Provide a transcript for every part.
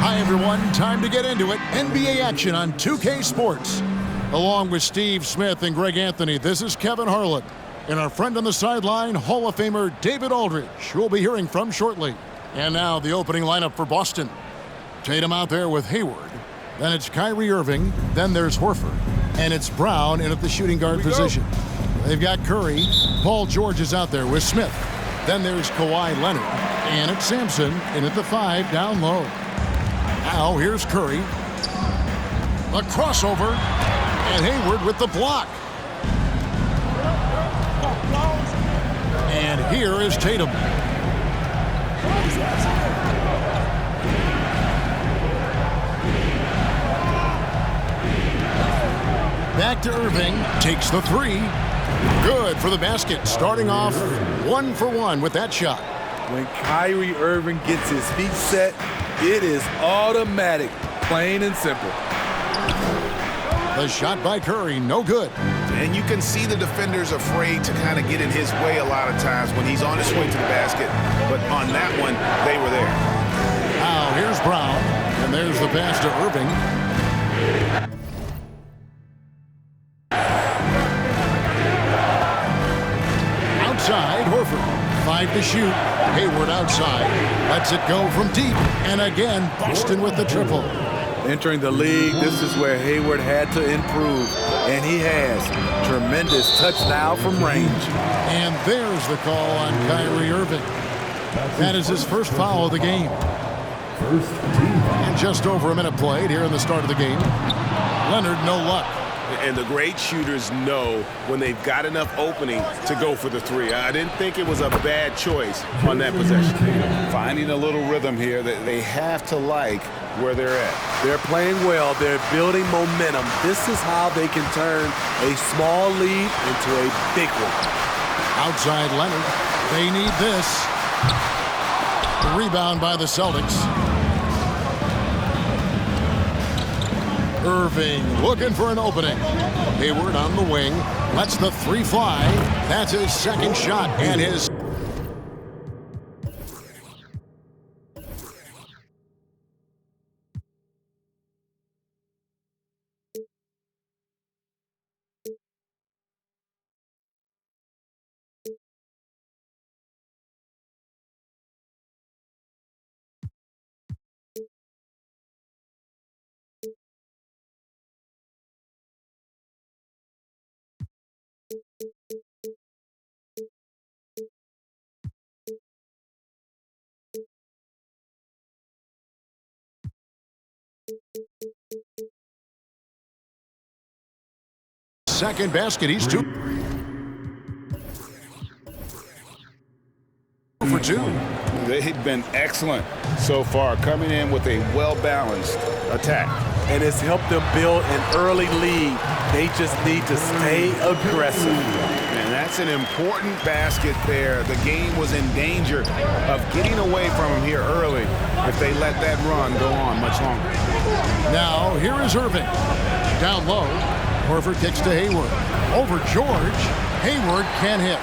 Hi, everyone. Time to get into it. NBA action on 2K Sports. Along with Steve Smith and Greg Anthony, this is Kevin Harlan. And our friend on the sideline, Hall of Famer David Aldridge, who we'll be hearing from shortly. And now the opening lineup for Boston. Tatum out there with Hayward. Then it's Kyrie Irving. Then there's Horford. And it's Brown in at the shooting guard position. They've got Curry. Paul George is out there with Smith. Then there's Kawhi Leonard. And it's Sampson in at the 5 down low. Now here's Curry. The crossover. And Hayward with the block. And here is Tatum. Back to Irving. Takes the 3. Good for the basket. Starting off 1 for 1 with that shot. When Kyrie Irving gets his feet set, it is automatic, plain and simple. The shot by Curry, no good. And you can see the defenders afraid to kind of get in his way a lot of times when he's on his way to the basket. But on that one, they were there. Now here's Brown, and there's the pass to Irving. Outside, Horford. 5 to shoot. Hayward outside. Lets it go from deep. And again, Boston with the triple. Entering the league, this is where Hayward had to improve. And he has. Tremendous touch now from range. And there's the call on Kyrie Irving. That is his first foul of the game. And just over a minute played here in the start of the game. Lenard, no luck. And the great shooters know when they've got enough opening to go for the 3. I didn't think it was a bad choice on that possession. Finding a little rhythm here that they have to like where they're at. They're playing well. They're building momentum. This is how they can turn a small lead into a big one. Outside Lenard. They need this. The rebound by the Celtics. Irving looking for an opening. Hayward on the wing. Lets the 3 fly. That's his second shot and his... Second basket, he's 2 for 2. They've been excellent so far, coming in with a well-balanced attack. And it's helped them build an early lead. They just need to stay aggressive. And that's an important basket there. The game was in danger of getting away from them here early if they let that run go on much longer. Now, here is Irving. Down low. Horford kicks to Hayward. Over George. Hayward can't hit.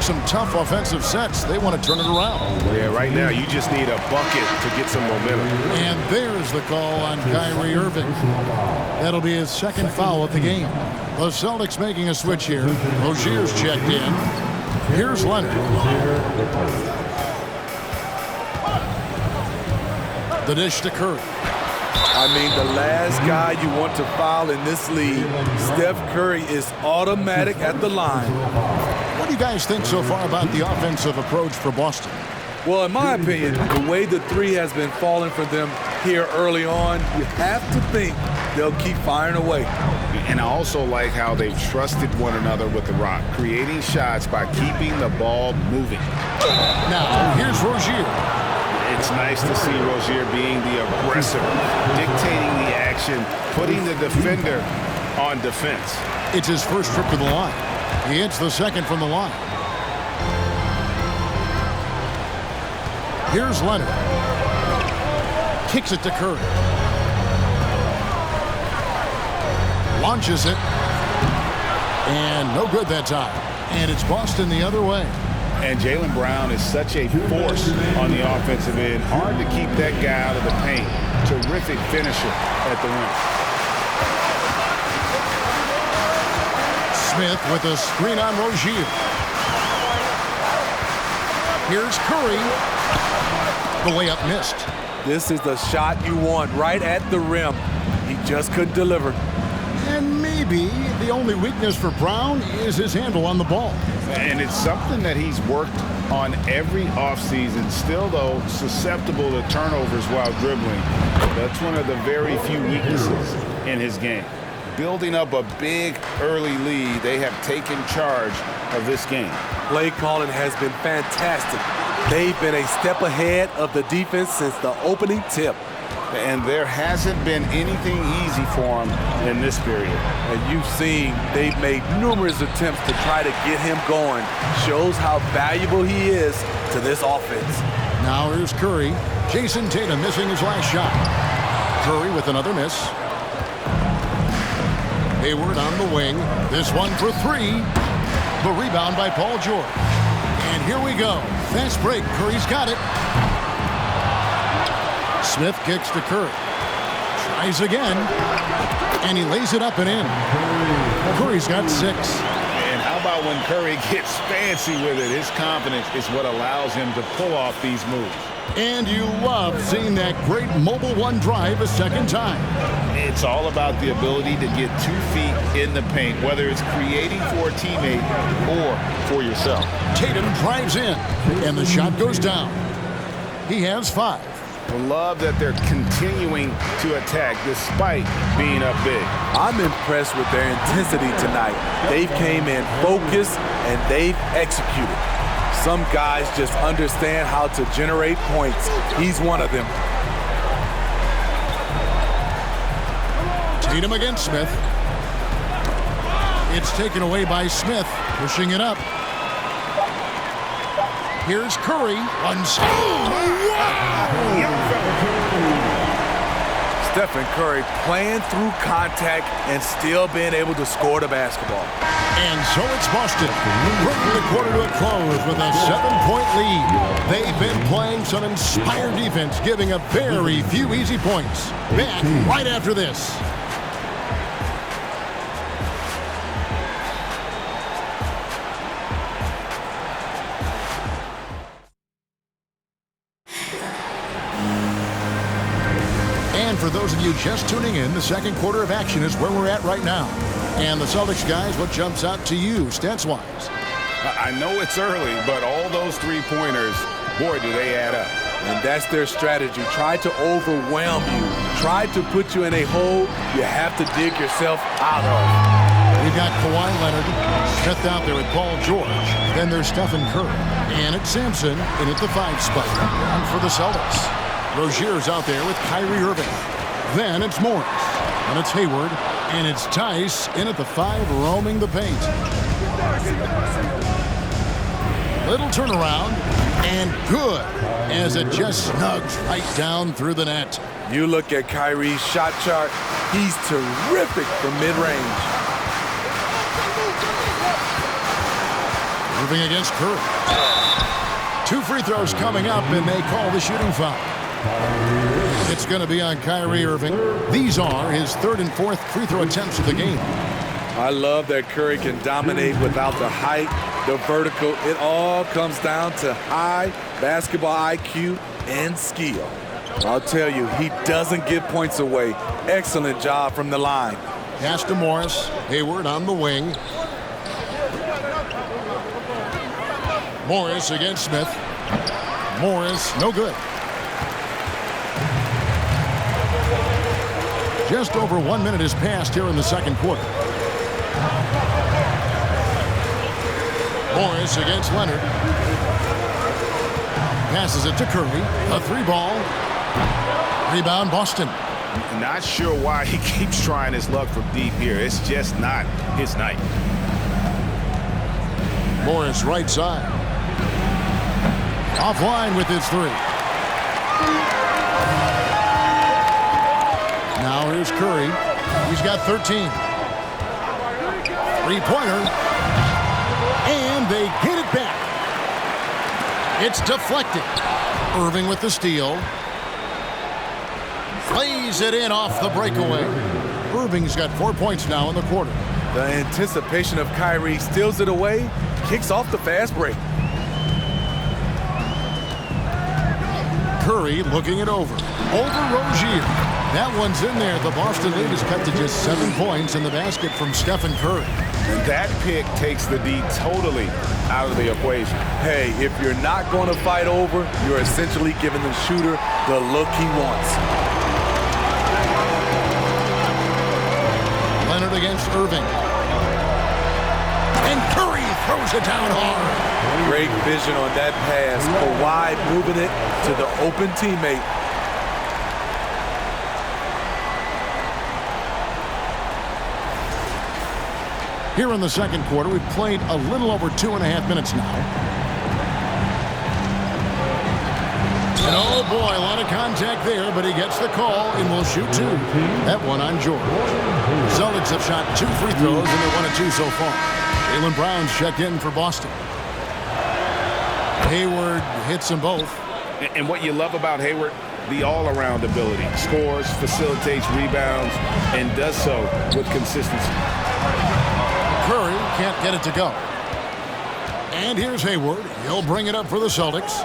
Some tough offensive sets. They want to turn it around. Yeah, right now you just need a bucket to get some momentum. And there's the call on Kyrie Irving. That'll be his second foul of the game. The Celtics making a switch here. Rozier's checked in. Here's Lenard. The dish to Curry. I mean, the last guy you want to foul in this league, Steph Curry, is automatic at the line. What do you guys think so far about the offensive approach for Boston? Well, in my opinion, the way the 3 has been falling for them here early on, you have to think they'll keep firing away. And I also like how they've trusted one another with the rock, creating shots by keeping the ball moving. Now, here's Rozier. It's nice to see Rozier being the aggressor, dictating the action, putting the defender on defense. It's his first trip to the line. He hits the second from the line. Here's Lenard. Kicks it to Curry. Launches it. And no good that time. And it's Boston the other way. And Jaylen Brown is such a force on the offensive end. Hard to keep that guy out of the paint. Terrific finisher at the rim. Smith with a screen on Rozier. Here's Curry. The layup missed. This is the shot you want right at the rim. He just couldn't deliver. And maybe the only weakness for Brown is his handle on the ball. And it's something that he's worked on every offseason. Still, though, susceptible to turnovers while dribbling. That's one of the very few weaknesses in his game. Building up a big early lead, they have taken charge of this game. Play calling has been fantastic. They've been a step ahead of the defense since the opening tip. And there hasn't been anything easy for him in this period. And you've seen they've made numerous attempts to try to get him going. Shows how valuable he is to this offense. Now here's Curry. Jayson Tatum missing his last shot. Curry with another miss. Hayward on the wing. This one for three. The rebound by Paul George. And here we go. Fast break. Curry's got it. Smith kicks to Curry. Tries again. And he lays it up and in. Curry's got 6. And how about when Curry gets fancy with it? His confidence is what allows him to pull off these moves. And you love seeing that great mobile one drive a second time. It's all about the ability to get 2 feet in the paint, whether it's creating for a teammate or for yourself. Tatum drives in, and the shot goes down. He has 5. I love that they're continuing to attack despite being up big. I'm impressed with their intensity tonight. They came in focused and they've executed. Some guys just understand how to generate points. He's one of them. Tatum against Smith. It's taken away by Smith, pushing it up. Here's Curry. Stephen Curry playing through contact and still being able to score the basketball. And so it's Boston. Bringing the quarter to a close with a 7-point lead. They've been playing some inspired defense, giving up very few easy points. Back right after this. For those of you just tuning in, the second quarter of action is where we're at right now. And the Celtics guys, what jumps out to you stats-wise? I know it's early, but all those three-pointers, boy, do they add up. And that's their strategy. Try to overwhelm you. Try to put you in a hole you have to dig yourself out of. We've got Kawhi Leonard, Smith out there with Paul George. Then there's Stephen Curry. And it's Sampson in at the 5 spot. And for the Celtics, Rozier's out there with Kyrie Irving. Then it's Morris, and it's Hayward, and it's Tice in at the 5, roaming the paint. Little turnaround, and good, as it just snugs right down through the net. You look at Kyrie's shot chart, he's terrific from mid-range. Moving against Curry. 2 free throws coming up, and they call the shooting foul. It's going to be on Kyrie Irving. These are his 3rd and 4th free throw attempts of the game. I love that Curry can dominate without the height, the vertical. It all comes down to high basketball IQ and skill. I'll tell you, he doesn't give points away. Excellent job from the line. Pass to Morris. Hayward on the wing. Morris against Smith. Morris, no good. Just over 1 minute has passed here in the second quarter. Morris against Lenard. Passes it to Curry. A 3-ball. Rebound, Boston. Not sure why he keeps trying his luck from deep here. It's just not his night. Morris right side. Offline with his 3. Now here's Curry. He's got 13. 3-pointer. And they get it back. It's deflected. Irving with the steal. Plays it in off the breakaway. Irving's got 4 points now in the quarter. The anticipation of Kyrie steals it away, kicks off the fast break. Curry looking it over. Over Rozier. That one's in there. The Boston lead is cut to just 7 points in the basket from Stephen Curry. And that pick takes the D totally out of the equation. Hey, if you're not going to fight over, you're essentially giving the shooter the look he wants. Lenard against Irving. And Curry throws it down hard. Great vision on that pass. Kawhi moving it to the open teammate. Here in the second quarter, we've played a little over 2.5 minutes now. And oh boy, a lot of contact there, but he gets the call and will shoot 2. That one on George. Celtics have shot 2 free throws and they're 1 of 2 so far. Jaylen Brown's checked in for Boston. Hayward hits them both. And what you love about Hayward, the all-around ability. Scores, facilitates, rebounds, and does so with consistency. Curry can't get it to go. And here's Hayward. He'll bring it up for the Celtics.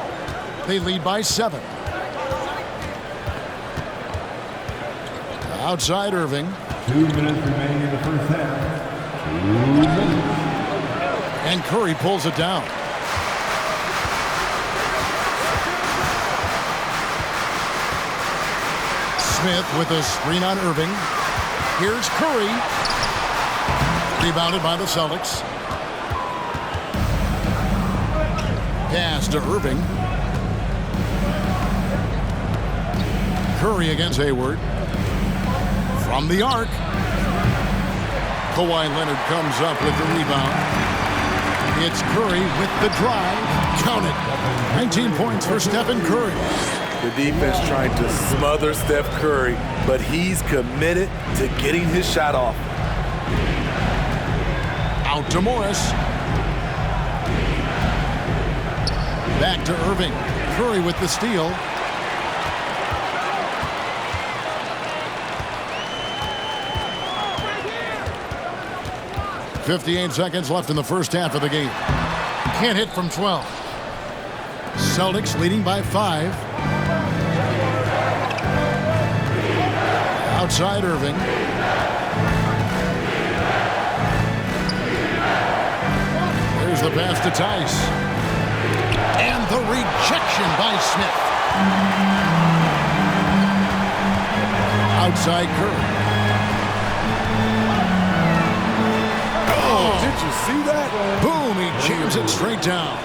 They lead by 7. Outside Irving. 2 minutes remaining in the first half. 2 minutes. And Curry pulls it down. Smith with a screen on Irving. Here's Curry. Rebounded by the Celtics. Pass to Irving. Curry against Hayward. From the arc. Kawhi Leonard comes up with the rebound. It's Curry with the drive. Count it. 19 points for Stephen Curry. The defense trying to smother Steph Curry, but he's committed to getting his shot off. Out to Morris. Back to Irving. Curry with the steal. .58 seconds left in the first half of the game. Can't hit from 12. Celtics leading by 5. Outside Irving. There's the pass to Tice. And the rejection by Smith. Outside Curry. Oh, did you see that? Boom, he jams it straight down.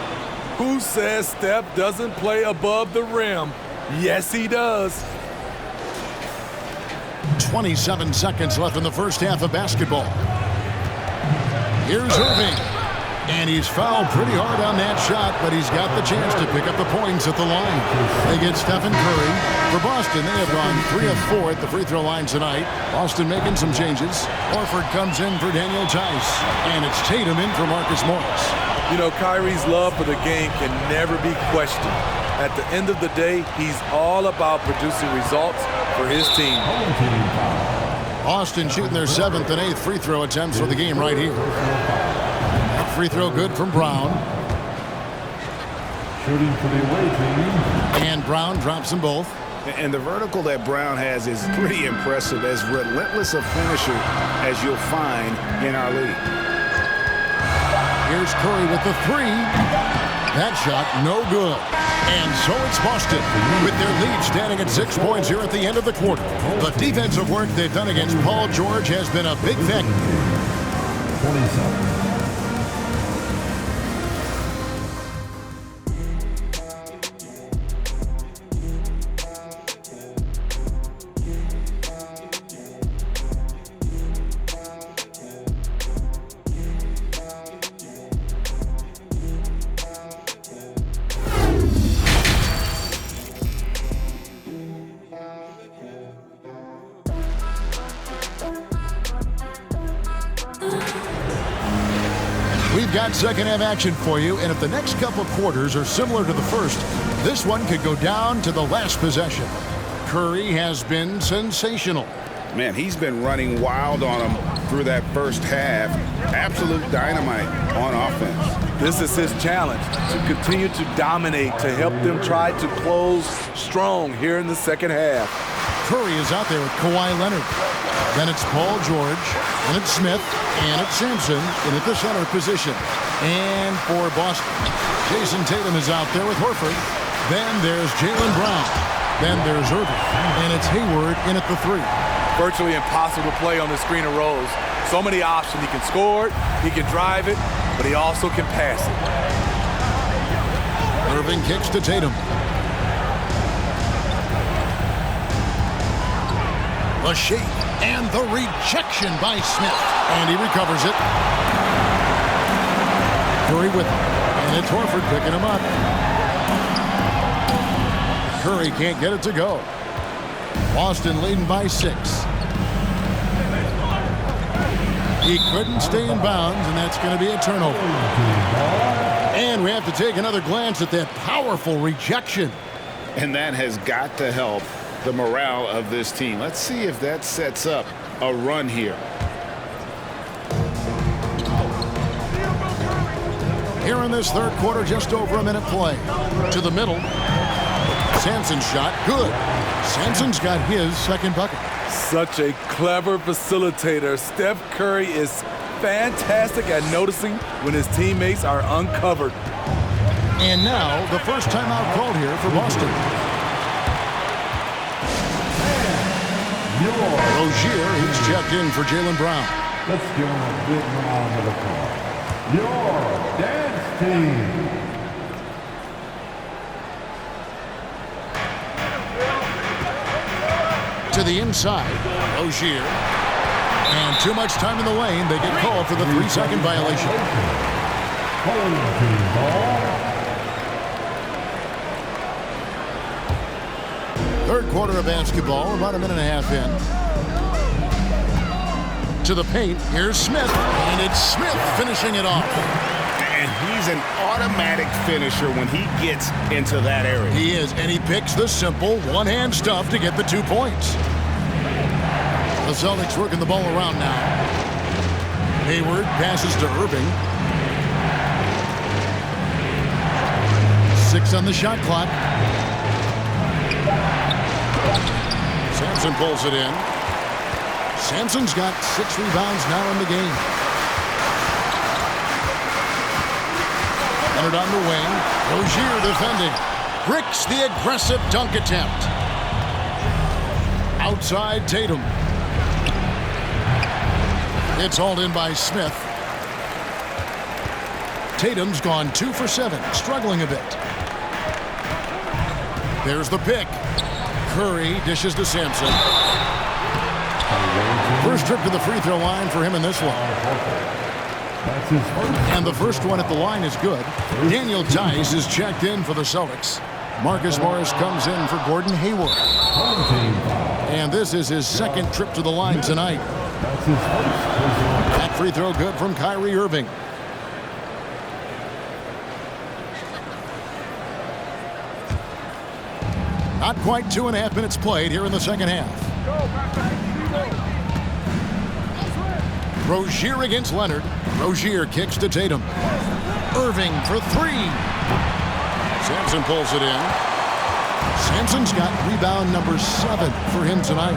Who says Steph doesn't play above the rim? Yes, he does. 27 seconds left in the first half of basketball. Here's Irving. And he's fouled pretty hard on that shot, but he's got the chance to pick up the points at the line. They get Stephen Curry. For Boston, they have gone 3 of 4 at the free throw line tonight. Boston making some changes. Horford comes in for Daniel Tice. And it's Tatum in for Marcus Morris. You know, Kyrie's love for the game can never be questioned. At the end of the day, he's all about producing results for his team. Boston shooting their 7th and 8th free throw attempts for the game right here. Free throw good from Brown. Shooting for the away team. And Brown drops them both. And the vertical that Brown has is pretty impressive, as relentless a finisher as you'll find in our league. Here's Curry with the 3. That shot, no good. And so it's Boston, with their lead standing at 6 points here at the end of the quarter. The defensive work they've done against Paul George has been a big factor. 27. We've got second half action for you, and if the next couple quarters are similar to the first, this one could go down to the last possession. Curry has been sensational. Man, he's been running wild on them through that first half. Absolute dynamite on offense. This is his challenge, to continue to dominate, to help them try to close strong here in the second half. Curry is out there with Kawhi Leonard. Then it's Paul George, then it's Smith, and it's Sampson in at the center position. And for Boston, Jayson Tatum is out there with Horford. Then there's Jaylen Brown. Then there's Irving. And it's Hayward in at the 3. Virtually impossible to play on the screen of rolls. So many options. He can score it, he can drive it, but he also can pass it. Irving kicks to Tatum. The shake and the rejection by Smith. And he recovers it. Curry with it. And it's Horford picking him up. Curry can't get it to go. Boston leading by 6. He couldn't stay in bounds, and that's going to be a turnover. And we have to take another glance at that powerful rejection. And that has got to help the morale of this team. Let's see if that sets up a run here. Here in this third quarter, just over a minute play. To the middle. Sampson's shot, good. Sampson's got his second bucket. Such a clever facilitator. Steph Curry is fantastic at noticing when his teammates are uncovered. And now, the first timeout called here for Boston. Rozier, he's checked in for Jaylen Brown. Let's give him a big round of applause. Your dance team. To the inside, Rozier. And too much time in the lane. They get called for the 3-second violation. Third quarter of basketball, about a minute and a half in. To the paint, here's Smith. And it's Smith finishing it off. And he's an automatic finisher when he gets into that area. He is, and he picks the simple one-hand stuff to get the 2 points. The Celtics working the ball around now. Hayward passes to Irving. 6 on the shot clock. Sampson pulls it in. Sampson's got 6 rebounds now in the game. Lenard on the wing. Rozier defending. Bricks the aggressive dunk attempt. Outside Tatum. It's hauled in by Smith. Tatum's gone 2 for 7, struggling a bit. There's the pick. Curry dishes to Sampson. First trip to the free throw line for him in this one. And the first one at the line is good. Daniel Tice is checked in for the Celtics. Marcus Morris comes in for Gordon Hayward. And this is his second trip to the line tonight. That free throw good from Kyrie Irving. Not quite 2.5 minutes played here in the second half. Rozier against Lenard. Rozier kicks to Tatum. Irving for 3. Sampson pulls it in. Sampson's got rebound number 7 for him tonight.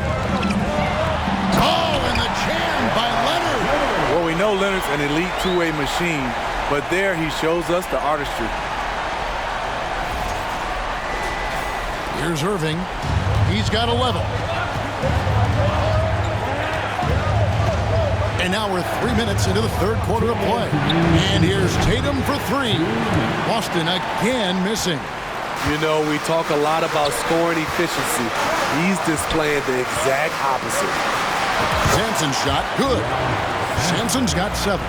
Oh, and the jam by Lenard. Well, we know Leonard's an elite two-way machine, but there he shows us the artistry. Here's Irving. He's got 11. And now we're 3 minutes into the third quarter of play. And here's Tatum for 3. Boston again missing. You know, we talk a lot about scoring efficiency. He's displaying the exact opposite. Sampson's shot, good. Sampson's got 7.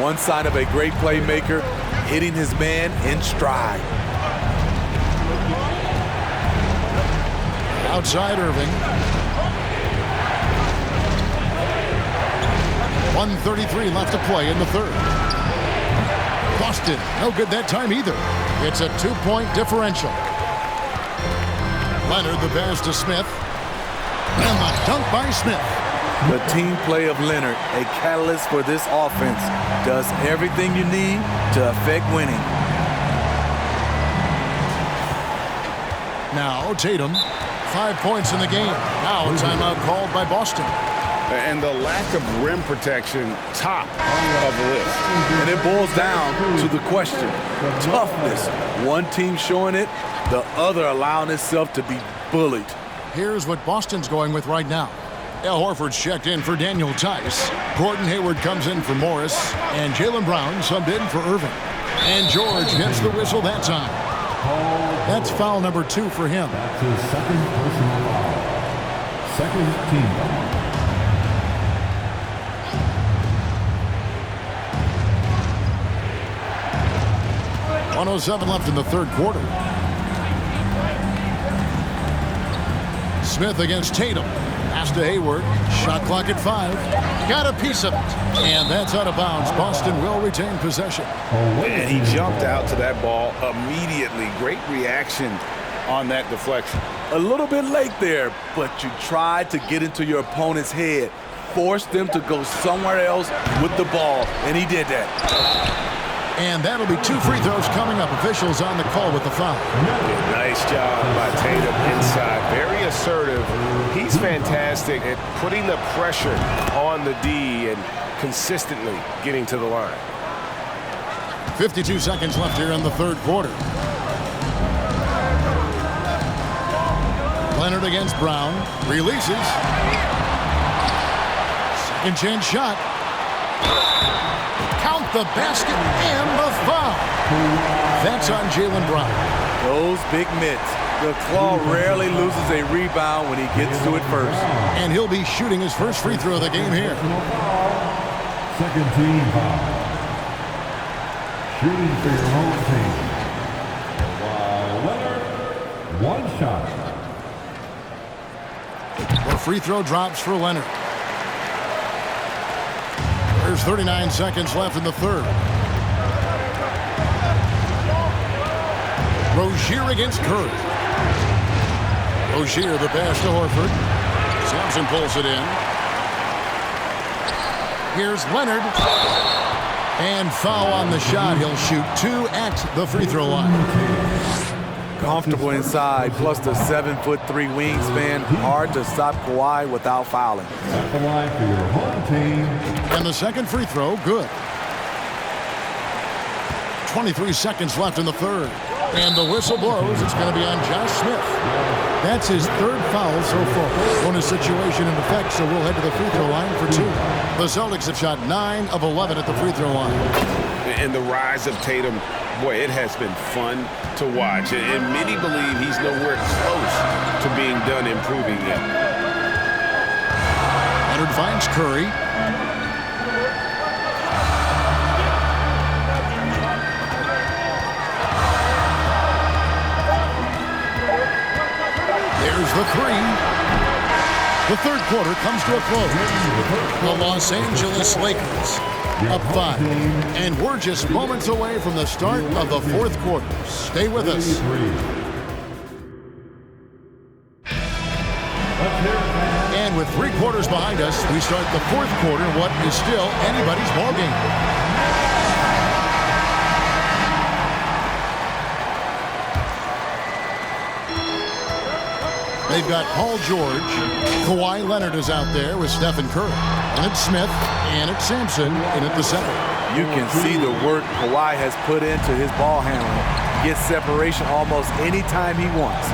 One sign of a great playmaker, hitting his man in stride. Outside Irving. 1:33 left to play in the third. Boston, no good that time either. It's a 2-point differential. Lenard the pass to Smith. And the dunk by Smith. The team play of Lenard, a catalyst for this offense, does everything you need to affect winning. Now Tatum, 5 points in the game. Now a timeout called by Boston. And the lack of rim protection, top of the list. And it boils down to the question, toughness. One team showing it, the other allowing itself to be bullied. Here's what Boston's going with right now. Al Horford's checked in for Daniel Tice. Gordon Hayward comes in for Morris. And Jaylen Brown subbed in for Irving. And George gets the whistle that time. That's foul number 2 for him. That's his second personal foul. Second team foul. .107 left in the third quarter. Smith against Tatum. Pass to Hayward. Shot clock at 5. Got a piece of it. And that's out of bounds. Boston will retain possession. And he jumped out to that ball immediately. Great reaction on that deflection. A little bit late there, but you tried to get into your opponent's head. Force them to go somewhere else with the ball, and he did that. And that'll be 2 free throws coming up. Officials on the call with the foul. Nice job by Tatum inside. Very assertive. He's fantastic at putting the pressure on the D and consistently getting to the line. 52 seconds left here in the third quarter. Lenard against Brown. Releases. Second chance shot. Count the basket and the foul. That's on Jaylen Brown. Those big mitts. The claw rarely loses a rebound when he gets to it first. And he'll be shooting his first free throw of the game here. Second team foul. Shooting for your home team. Lenard, 1 shot. The free throw drops for Lenard. There's 39 seconds left in the third. Rozier against Curry. Rozier the pass to Horford. Sampson pulls it in. Here's Lenard. And foul on the shot. He'll shoot 2 at the free throw line. Comfortable inside, plus the 7'3" wingspan. Hard to stop Kawhi without fouling. At the line for your home team. And the second free throw, good. 23 seconds left in the third. And the whistle blows. It's going to be on Josh Smith. That's his 3rd foul so far. Bonus situation in effect, so we'll head to the free throw line for 2. The Celtics have shot 9 of 11 at the free throw line. And the rise of Tatum, boy, it has been fun to watch. And many believe he's nowhere close to being done improving yet. Lenard finds Curry. There's the 3. The third quarter comes to a close. The Los Angeles Lakers up 5. And we're just moments away from the start of the fourth quarter. Stay with us. And with 3 quarters behind us, we start the fourth quarter in what is still anybody's ballgame. They've got Paul George. Kawhi Leonard is out there with Stephen Curry. And it's Smith, and it's Sampson in at the center. You can see the work Kawhi has put into his ball handling. Gets separation almost any time he wants.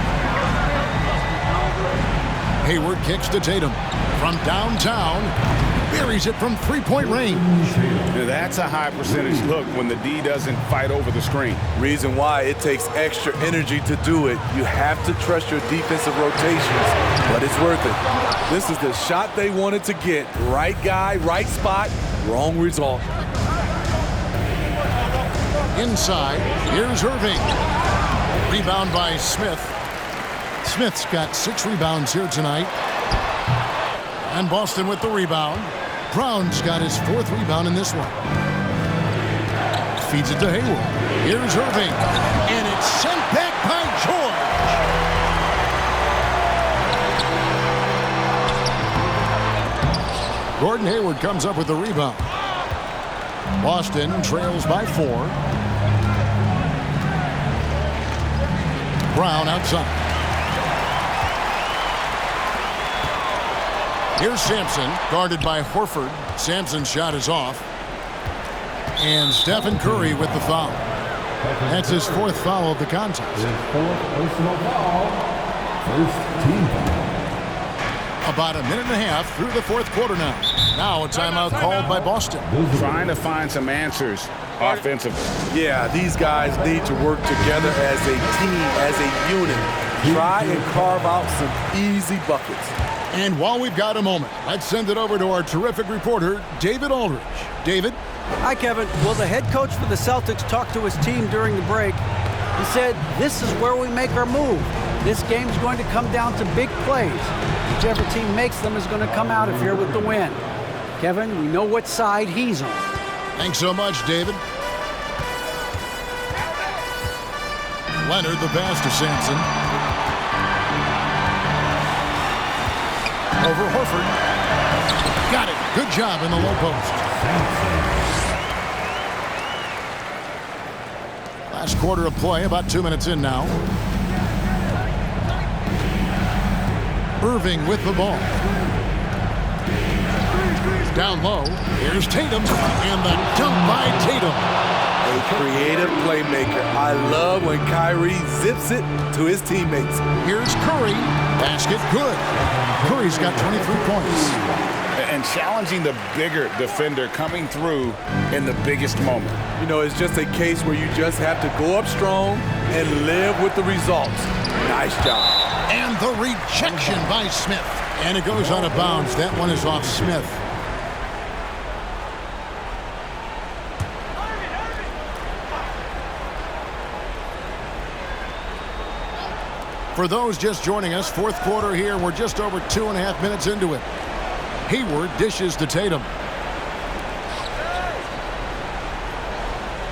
Hayward kicks to Tatum. From downtown, buries it from 3-point range. That's a high percentage look when the D doesn't fight over the screen. Reason why it takes extra energy to do it. You have to trust your defensive rotations, but it's worth it. This is the shot they wanted to get. Right guy, right spot, wrong result. Inside, here's Irving. Rebound by Smith. Smith's got 6 rebounds here tonight. And Boston with the rebound. Brown's got his 4th rebound in this one. Feeds it to Hayward. Here's Irving. And it's sent back by George. Gordon Hayward comes up with the rebound. Boston trails by 4. Brown outside. Here's Sampson, guarded by Horford. Sampson's shot is off. And Stephen Curry with the foul. That's his 4th foul of the contest. His 4th personal foul. First team foul. About a minute and a half through the 4th quarter now. Now a timeout called by Boston. Trying to find some answers offensively. Yeah, these guys need to work together as a team, as a unit. Try and carve out some easy buckets. And while we've got a moment, let's send it over to our terrific reporter, David Aldridge. David? Hi, Kevin. Well, the head coach for the Celtics talked to his team during the break. He said, this is where we make our move. This game's going to come down to big plays. Whichever team makes them is going to come out of here with the win. Kevin, we know what side he's on. Thanks so much, David. Lenard, the pass to Sampson. Over Horford. Got it. Good job in the low post. Last quarter of play, about 2 minutes in now. Irving with the ball. Down low. Here's Tatum. And the dunk by Tatum. A creative playmaker. I love when Kyrie zips it to his teammates. Here's Curry. Basket good. Curry's got 23 points. And challenging the bigger defender coming through in the biggest moment. You know, it's just a case where you just have to go up strong and live with the results. Nice job. And the rejection by Smith. And it goes out of bounds. That one is off Smith. For those just joining us, 4th quarter here. We're just over 2.5 minutes into it. Hayward dishes to Tatum.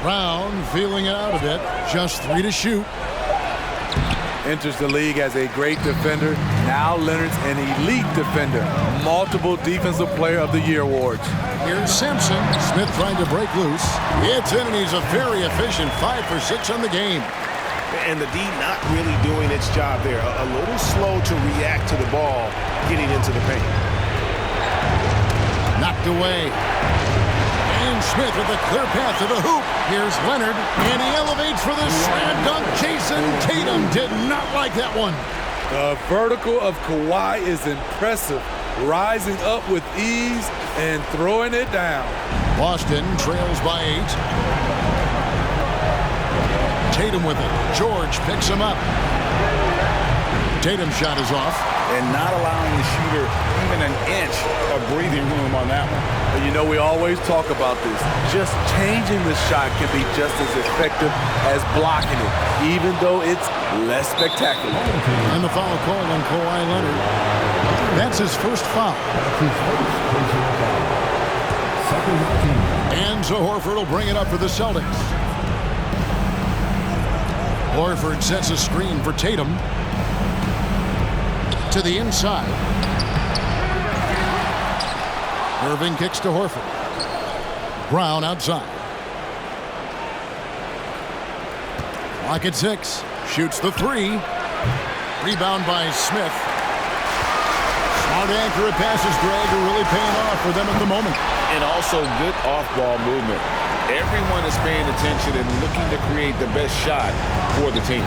Brown feeling it out a bit. Just 3 to shoot. Enters the league as a great defender. Now Lenard's an elite defender. Multiple Defensive Player of the Year awards. Here's Sampson. Smith trying to break loose. It's in, and he's a very efficient 5 for 6 on the game. And the D not really doing its job there. A little slow to react to the ball getting into the paint. Knocked away. And Smith with a clear path to the hoop. Here's Lenard, and he elevates for the slam dunk. Jayson Tatum did not like that one. The vertical of Kawhi is impressive. Rising up with ease and throwing it down. Boston trails by 8. Tatum with it. George picks him up. Tatum's shot is off. And not allowing the shooter even an inch of breathing room on that one. And you know, we always talk about this. Just changing the shot can be just as effective as blocking it, even though it's less spectacular. And the foul call on Kawhi Leonard. That's his first foul. And so Horford will bring it up for the Celtics. Horford sets a screen for Tatum. To the inside. Irving kicks to Horford. Brown outside. Clock at 6. Shoots the 3. Rebound by Smith. Smart accurate passes, Greg, are really paying off for them at the moment. And also good off-ball movement. Everyone is paying attention and looking to create the best shot for the team.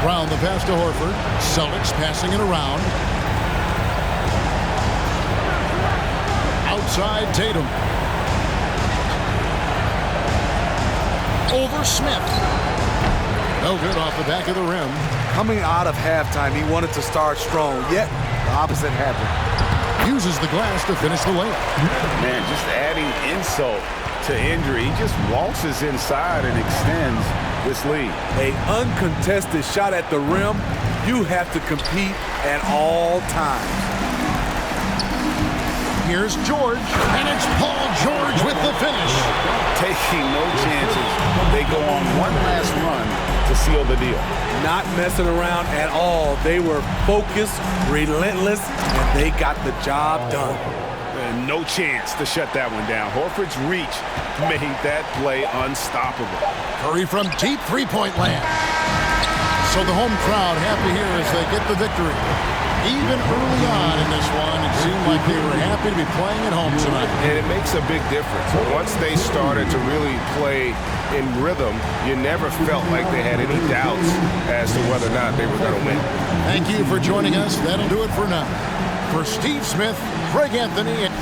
Brown the pass to Horford. Celtics passing it around. Outside Tatum. Over Smith. No good off the back of the rim. Coming out of halftime, he wanted to start strong, yet the opposite happened. Uses the glass to finish the layup. Man, just adding insult to injury. He just waltzes inside and extends this lead. An uncontested shot at the rim, you have to compete at all times. Here's George, and it's Paul George with the finish. Taking no chances. They go on one last run to seal the deal. Not messing around at all. They were focused, relentless, and they got the job done. And no chance to shut that one down. Horford's reach made that play unstoppable. Curry from deep three-point land. So the home crowd happy here as they get the victory. Even early on in this one, it seemed like they were happy to be playing at home tonight. And it makes a big difference. Once they started to really play in rhythm, you never felt like they had any doubts as to whether or not they were going to win. Thank you for joining us. That'll do it for now. For Steve Smith, Greg Anthony, and